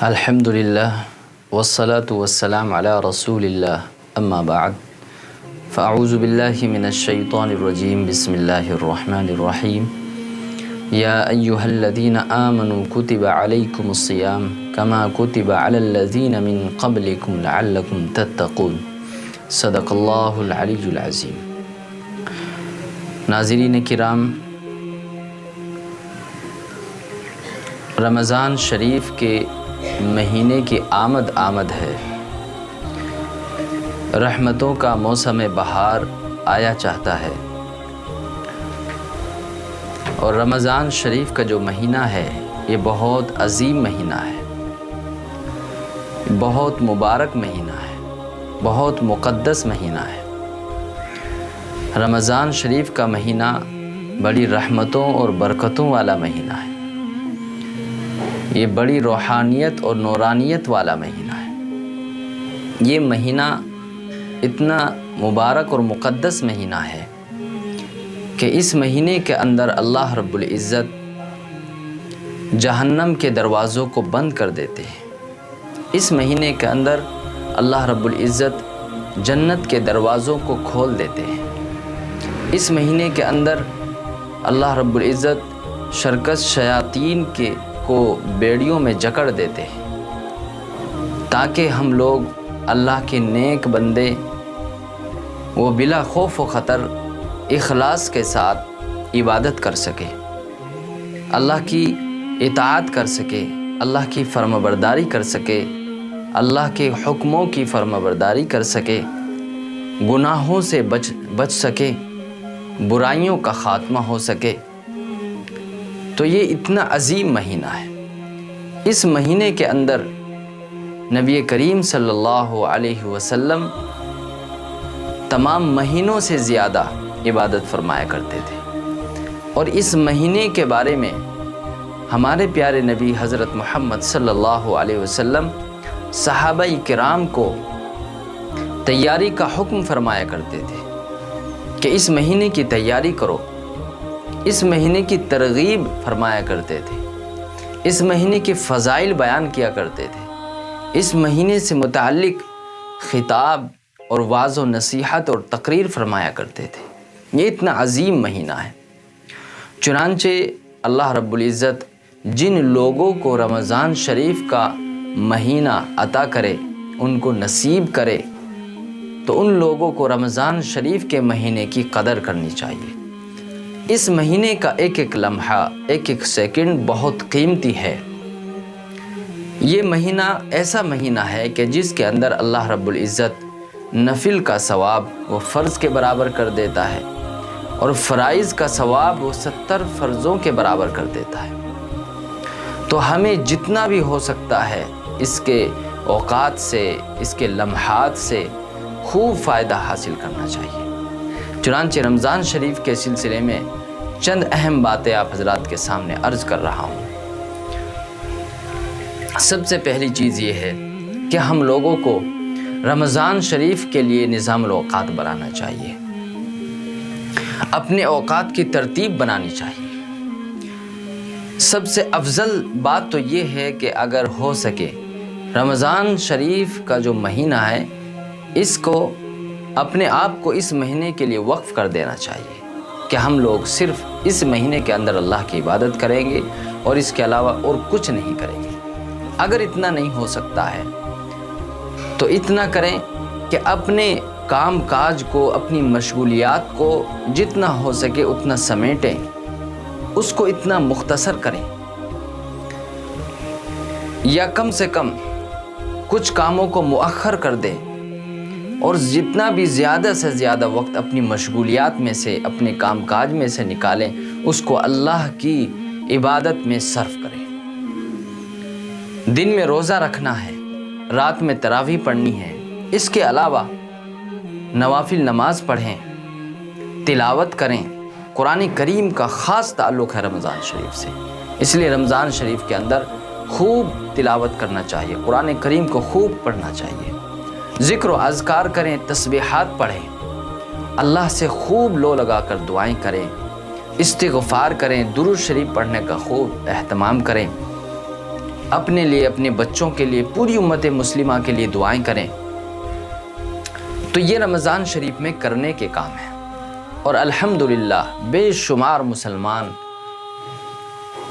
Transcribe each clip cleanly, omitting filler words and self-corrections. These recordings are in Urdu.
الحمدللہ والصلاة والسلام علی رسول اللہ اما بعد فاعوذ باللہ من الشیطان الرجیم بسم اللہ الرحمن الرحیم یا ایہا الذین آمنوا کتب علیکم الصیام کما کتب علی الذین من قبلکم لعلکم تتقون صدق اللہ العلی العظیم۔ ناظرین کرام، رمضان شریف کے مہینے کی آمد ہے۔ رحمتوں کا موسم بہار آیا چاہتا ہے، اور رمضان شریف کا جو مہینہ ہے یہ بہت عظیم مہینہ ہے، بہت مبارک مہینہ ہے، بہت مقدس مہینہ ہے۔ رمضان شریف کا مہینہ بڑی رحمتوں اور برکتوں والا مہینہ ہے، یہ بڑی روحانیت اور نورانیت والا مہینہ ہے۔ یہ مہینہ اتنا مبارک اور مقدس مہینہ ہے کہ اس مہینے کے اندر اللہ رب العزت جہنم کے دروازوں کو بند کر دیتے ہیں۔ اس مہینے کے اندر اللہ رب العزت جنت کے دروازوں کو کھول دیتے ہیں۔ اس مہینے کے اندر اللہ رب العزت شرکس شیاطین کو بیڑیوں میں جکڑ دیتے ہیں، تاکہ ہم لوگ اللہ کے نیک بندے وہ بلا خوف و خطر اخلاص کے ساتھ عبادت کر سکے، اللہ کی اطاعت کر سکے، اللہ کی فرمانبرداری کر سکے، اللہ کے حکموں کی فرمانبرداری کر سکے، گناہوں سے بچ سکے، برائیوں کا خاتمہ ہو سکے۔ تو یہ اتنا عظیم مہینہ ہے۔ اس مہینے کے اندر نبی کریم صلی اللہ علیہ وسلم تمام مہینوں سے زیادہ عبادت فرمایا کرتے تھے، اور اس مہینے کے بارے میں ہمارے پیارے نبی حضرت محمد صلی اللہ علیہ وسلم صحابہ کرام کو تیاری کا حکم فرمایا کرتے تھے کہ اس مہینے کی تیاری کرو، اس مہینے کی ترغیب فرمایا کرتے تھے، اس مہینے کے فضائل بیان کیا کرتے تھے، اس مہینے سے متعلق خطاب اور وعظ و نصیحت اور تقریر فرمایا کرتے تھے۔ یہ اتنا عظیم مہینہ ہے۔ چنانچہ اللہ رب العزت جن لوگوں کو رمضان شریف کا مہینہ عطا کرے، ان کو نصیب کرے، تو ان لوگوں کو رمضان شریف کے مہینے کی قدر کرنی چاہیے۔ اس مہینے کا ایک ایک لمحہ، ایک ایک سیکنڈ بہت قیمتی ہے۔ یہ مہینہ ایسا مہینہ ہے کہ جس کے اندر اللہ رب العزت نفل کا ثواب وہ فرض کے برابر کر دیتا ہے، اور فرائض کا ثواب وہ 70 فرضوں کے برابر کر دیتا ہے۔ تو ہمیں جتنا بھی ہو سکتا ہے اس کے اوقات سے، اس کے لمحات سے خوب فائدہ حاصل کرنا چاہیے۔ چنانچہ رمضان شریف کے سلسلے میں چند اہم باتیں آپ حضرات کے سامنے عرض کر رہا ہوں۔ سب سے پہلی چیز یہ ہے کہ ہم لوگوں کو رمضان شریف کے لیے نظام الاوقات بنانا چاہیے، اپنے اوقات کی ترتیب بنانی چاہیے۔ سب سے افضل بات تو یہ ہے کہ اگر ہو سکے رمضان شریف کا جو مہینہ ہے اس کو اپنے آپ کو اس مہینے کے لیے وقف کر دینا چاہیے کہ ہم لوگ صرف اس مہینے کے اندر اللہ کی عبادت کریں گے اور اس کے علاوہ اور کچھ نہیں کریں گے۔ اگر اتنا نہیں ہو سکتا ہے تو اتنا کریں کہ اپنے کام کاج کو، اپنی مشغولیات کو جتنا ہو سکے اتنا سمیٹیں، اس کو اتنا مختصر کریں، یا کم سے کم کچھ کاموں کو مؤخر کر دیں، اور جتنا بھی زیادہ سے زیادہ وقت اپنی مشغولیات میں سے، اپنے کام کاج میں سے نکالیں، اس کو اللہ کی عبادت میں صرف کریں۔ دن میں روزہ رکھنا ہے، رات میں تراویح پڑھنی ہے، اس کے علاوہ نوافل نماز پڑھیں، تلاوت کریں۔ قرآن کریم کا خاص تعلق ہے رمضان شریف سے، اس لیے رمضان شریف کے اندر خوب تلاوت کرنا چاہیے، قرآن کریم کو خوب پڑھنا چاہیے، ذکر و اذکار کریں، تسبیحات پڑھیں، اللہ سے خوب لو لگا کر دعائیں کریں، استغفار کریں، درود شریف پڑھنے کا خوب اہتمام کریں۔ اپنے لیے، اپنے بچوں کے لیے، پوری امت مسلمہ کے لیے دعائیں کریں، تو یہ رمضان شریف میں کرنے کے کام ہیں۔ اور الحمدللہ بے شمار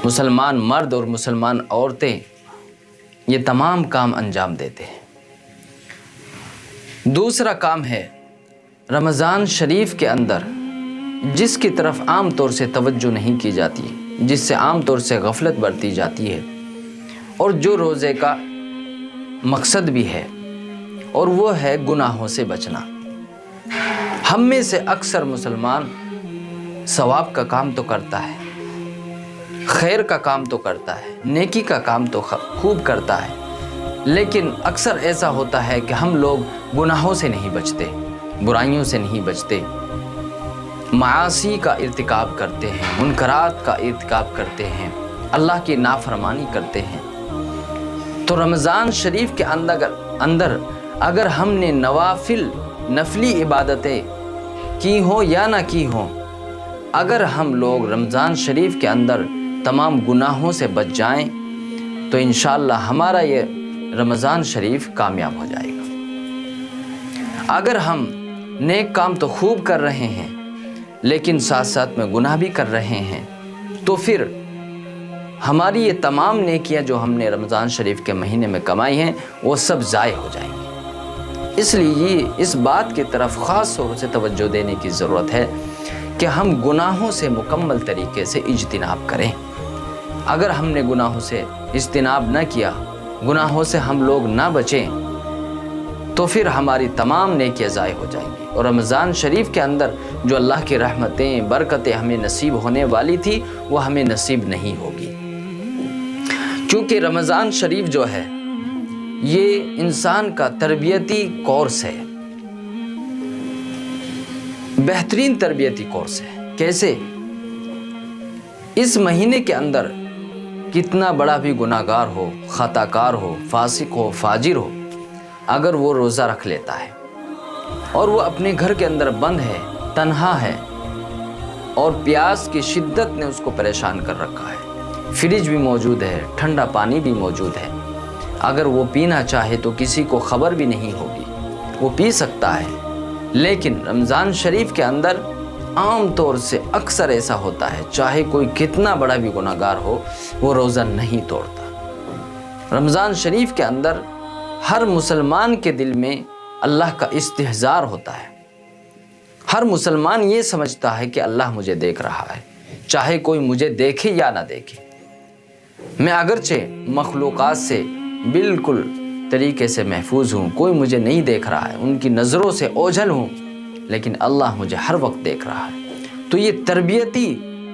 مسلمان مرد اور مسلمان عورتیں یہ تمام کام انجام دیتے ہیں۔ دوسرا کام ہے رمضان شریف کے اندر جس کی طرف عام طور سے توجہ نہیں کی جاتی، جس سے عام طور سے غفلت برتی جاتی ہے، اور جو روزے کا مقصد بھی ہے، اور وہ ہے گناہوں سے بچنا۔ ہم میں سے اکثر مسلمان ثواب کا کام تو کرتا ہے، خیر کا کام تو کرتا ہے، نیکی کا کام تو خوب کرتا ہے، لیکن اکثر ایسا ہوتا ہے کہ ہم لوگ گناہوں سے نہیں بچتے، برائیوں سے نہیں بچتے، معاصی کا ارتکاب کرتے ہیں، منکرات کا ارتکاب کرتے ہیں، اللہ کی نافرمانی کرتے ہیں۔ تو رمضان شریف کے اندر اگر ہم نے نفلی عبادتیں کی ہوں یا نہ کی ہوں، اگر ہم لوگ رمضان شریف کے اندر تمام گناہوں سے بچ جائیں تو انشاءاللہ ہمارا یہ رمضان شریف کامیاب ہو جائے گا۔ اگر ہم نیک کام تو خوب کر رہے ہیں لیکن ساتھ ساتھ میں گناہ بھی کر رہے ہیں، تو پھر ہماری یہ تمام نیکیاں جو ہم نے رمضان شریف کے مہینے میں کمائی ہیں وہ سب ضائع ہو جائیں گی۔ اس لیے اس بات کی طرف خاص طور سے توجہ دینے کی ضرورت ہے کہ ہم گناہوں سے مکمل طریقے سے اجتناب کریں۔ اگر ہم نے گناہوں سے اجتناب نہ کیا، گناہوں سے ہم لوگ نہ بچیں، تو پھر ہماری تمام نیکیاں ضائع ہو جائیں گی، اور رمضان شریف کے اندر جو اللہ کی رحمتیں، برکتیں ہمیں نصیب ہونے والی تھی وہ ہمیں نصیب نہیں ہوگی۔ کیونکہ رمضان شریف جو ہے یہ انسان کا تربیتی کورس ہے، بہترین تربیتی کورس ہے۔ کیسے؟ اس مہینے کے اندر کتنا بڑا بھی گناہ گار ہو، خطا کار ہو، فاسق ہو، فاجر ہو، اگر وہ روزہ رکھ لیتا ہے اور وہ اپنے گھر کے اندر بند ہے، تنہا ہے، اور پیاس کی شدت نے اس کو پریشان کر رکھا ہے، فریج بھی موجود ہے، ٹھنڈا پانی بھی موجود ہے، اگر وہ پینا چاہے تو کسی کو خبر بھی نہیں ہوگی، وہ پی سکتا ہے۔ لیکن رمضان شریف کے اندر عام طور سے اکثر ایسا ہوتا ہے، چاہے کوئی کتنا بڑا بھی گناہ گار ہو، وہ روزہ نہیں توڑتا۔ رمضان شریف کے اندر ہر مسلمان کے دل میں اللہ کا استحضار ہوتا ہے۔ ہر مسلمان یہ سمجھتا ہے کہ اللہ مجھے دیکھ رہا ہے، چاہے کوئی مجھے دیکھے یا نہ دیکھے۔ میں اگرچہ مخلوقات سے بالکل طریقے سے محفوظ ہوں، کوئی مجھے نہیں دیکھ رہا ہے، ان کی نظروں سے اوجھل ہوں، لیکن اللہ مجھے ہر وقت دیکھ رہا ہے۔ تو یہ تربیتی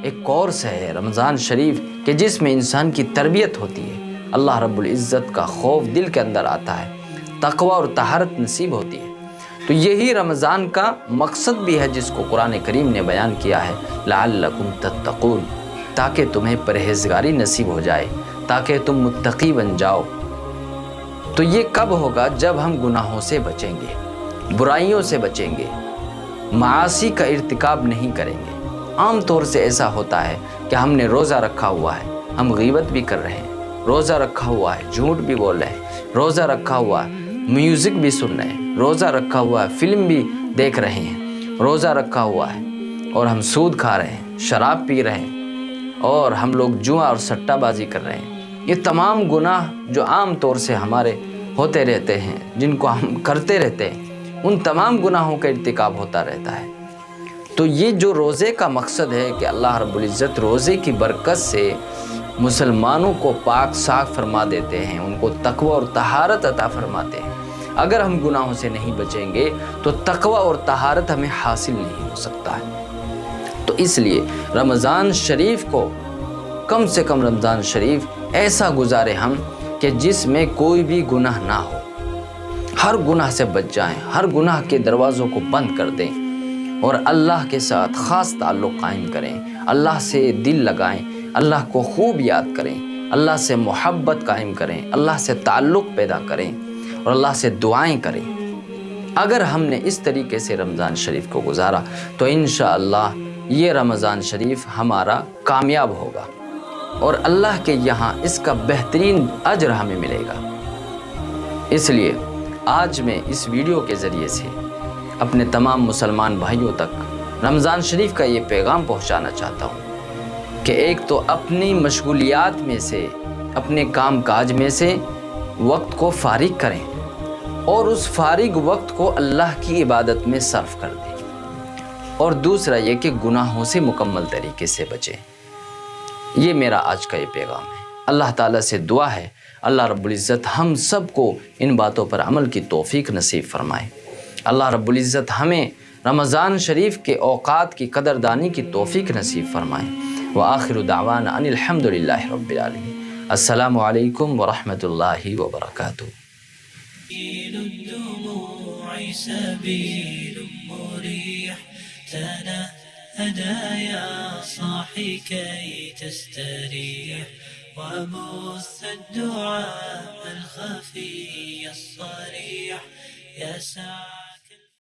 ایک کورس ہے رمضان شریف کہ جس میں انسان کی تربیت ہوتی ہے، اللہ رب العزت کا خوف دل کے اندر آتا ہے، تقوی اور طہارت نصیب ہوتی ہے۔ تو یہی رمضان کا مقصد بھی ہے جس کو قرآن کریم نے بیان کیا ہے، لعلکم تتقون، تاکہ تمہیں پرہیزگاری نصیب ہو جائے، تاکہ تم متقی بن جاؤ۔ تو یہ کب ہوگا؟ جب ہم گناہوں سے بچیں گے، برائیوں سے بچیں گے، معاصی کا ارتکاب نہیں کریں گے۔ عام طور سے ایسا ہوتا ہے کہ ہم نے روزہ رکھا ہوا ہے، ہم غیبت بھی کر رہے ہیں، روزہ رکھا ہوا ہے جھوٹ بھی بول رہے ہیں، روزہ رکھا ہوا ہے میوزک بھی سن رہے ہیں، روزہ رکھا ہوا ہے فلم بھی دیکھ رہے ہیں، روزہ رکھا ہوا ہے اور ہم سود کھا رہے ہیں، شراب پی رہے ہیں، اور ہم لوگ جوا اور سٹہ بازی کر رہے ہیں۔ یہ تمام گناہ جو عام طور سے ہمارے ہوتے رہتے ہیں، جن کو ہم کرتے رہتے ہیں، ان تمام گناہوں کا ارتکاب ہوتا رہتا ہے۔ تو یہ جو روزے کا مقصد ہے کہ اللہ رب العزت روزے کی برکت سے مسلمانوں کو پاک صاف فرما دیتے ہیں، ان کو تقوی اور طہارت عطا فرماتے ہیں۔ اگر ہم گناہوں سے نہیں بچیں گے تو تقوی اور طہارت ہمیں حاصل نہیں ہو سکتا ہے۔ تو اس لیے رمضان شریف کو کم سے کم رمضان شریف ایسا گزارے ہم کہ جس میں کوئی بھی گناہ نہ ہو، ہر گناہ سے بچ جائیں، ہر گناہ کے دروازوں کو بند کر دیں اور اللہ کے ساتھ خاص تعلق قائم کریں، اللہ سے دل لگائیں، اللہ کو خوب یاد کریں، اللہ سے محبت قائم کریں، اللہ سے تعلق پیدا کریں اور اللہ سے دعائیں کریں۔ اگر ہم نے اس طریقے سے رمضان شریف کو گزارا تو انشاءاللہ یہ رمضان شریف ہمارا کامیاب ہوگا، اور اللہ کے یہاں اس کا بہترین اجر ہمیں ملے گا۔ اس لیے آج میں اس ویڈیو کے ذریعے سے اپنے تمام مسلمان بھائیوں تک رمضان شریف کا یہ پیغام پہنچانا چاہتا ہوں کہ ایک تو اپنی مشغولیات میں سے، اپنے کام کاج میں سے وقت کو فارغ کریں اور اس فارغ وقت کو اللہ کی عبادت میں صرف کر دیں، اور دوسرا یہ کہ گناہوں سے مکمل طریقے سے بچیں۔ یہ میرا آج کا یہ پیغام ہے۔ اللہ تعالیٰ سے دعا ہے اللہ رب العزت ہم سب کو ان باتوں پر عمل کی توفیق نصیب فرمائے۔ اللہ رب العزت ہمیں رمضان شریف کے اوقات کی قدردانی کی توفیق نصیب فرمائے۔ وآخر دعوانا ان الحمد للہ رب العالمین۔ السلام علیکم ورحمۃ اللہ وبرکاتہ۔ الدموع سبيل مريح تنهدى يا صاحي كي تستريح وبث الدعاء الخفي الصريح يا سعد